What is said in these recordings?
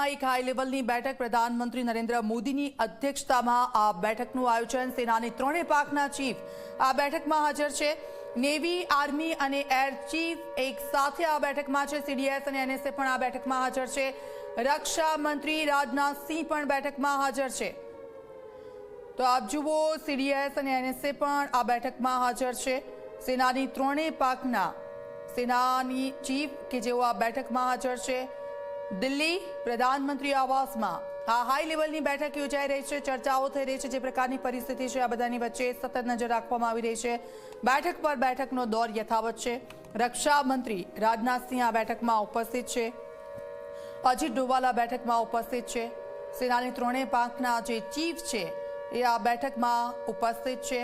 એક હાઈ લેવલની બેઠક પ્રધાનમંત્રી નરેન્દ્ર મોદીની અધ્યક્ષતામાં આ બેઠકનું આયોજન સેનાની ત્રણેય પાંખના ચીફ આ બેઠકમાં હાજર છે। નેવી, આર્મી અને એર ચીફ એક સાથે આ બેઠકમાં છે। સીડીએસ અને એનએસએ પણ આ બેઠકમાં હાજર છે। રક્ષા મંત્રી રાજનાથ સિંહ પણ બેઠકમાં હાજર છે। તો આપ જુઓ, સીડીએસ અને એનએસએ પણ આ બેઠકમાં હાજર છે। સેનાની ત્રણેય પાંખના સેનાની ચીફ કે જેઓ આ બેઠકમાં હાજર છે। દિલ્હી પ્રધાનમંત્રી આવાસમાં આ હાઈ લેવલની બેઠક યોજાઈ રહી છે। ચર્ચાઓ થઈ રહી છે। જે પ્રકારની પરિસ્થિતિ છે આ બધાની વચ્ચે સતત નજર રાખવામાં આવી રહી છે। બેઠક પર બેઠકનો દોર યથાવત છે। રક્ષા મંત્રી રાજનાથ સિંહ આ બેઠકમાં ઉપસ્થિત છે। અજીત ડોવાલ આ બેઠકમાં ઉપસ્થિત છે। સેનાની ત્રણેય પાંખના જે ચીફ છે એ આ બેઠકમાં ઉપસ્થિત છે।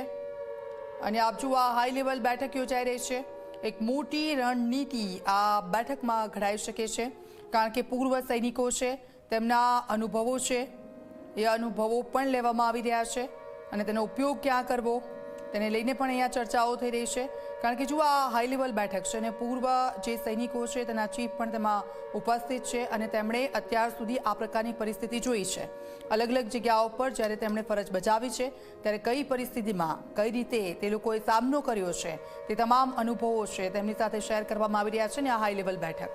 અને આપ જુઓ, આ હાઈ લેવલ બેઠક યોજાઈ રહી છે। એક મોટી રણનીતિ આ બેઠકમાં ઘડાઈ શકે છે, કારણ કે પૂર્વ સૈનિકો છે, તેમના અનુભવો છે, એ અનુભવો પણ લેવામાં આવી રહ્યા છે અને તેનો ઉપયોગ ક્યાં કરવો તેને લઈને પણ અહીંયા ચર્ચાઓ થઈ રહી છે। કારણ કે જુઓ, આ હાઈ લેવલ બેઠક છે અને પૂર્વ જે સૈનિકો છે તેના ચીફ પણ તેમાં ઉપસ્થિત છે અને તેમણે અત્યાર સુધી આ પ્રકારની પરિસ્થિતિ જોઈ છે। અલગ અલગ જગ્યાઓ પર જ્યારે તેમણે ફરજ બજાવી છે ત્યારે કઈ પરિસ્થિતિમાં કઈ રીતે તે લોકોએ સામનો કર્યો છે તે તમામ અનુભવો છે તેમની સાથે શેર કરવામાં આવી રહ્યા છે ને આ હાઈ લેવલ બેઠક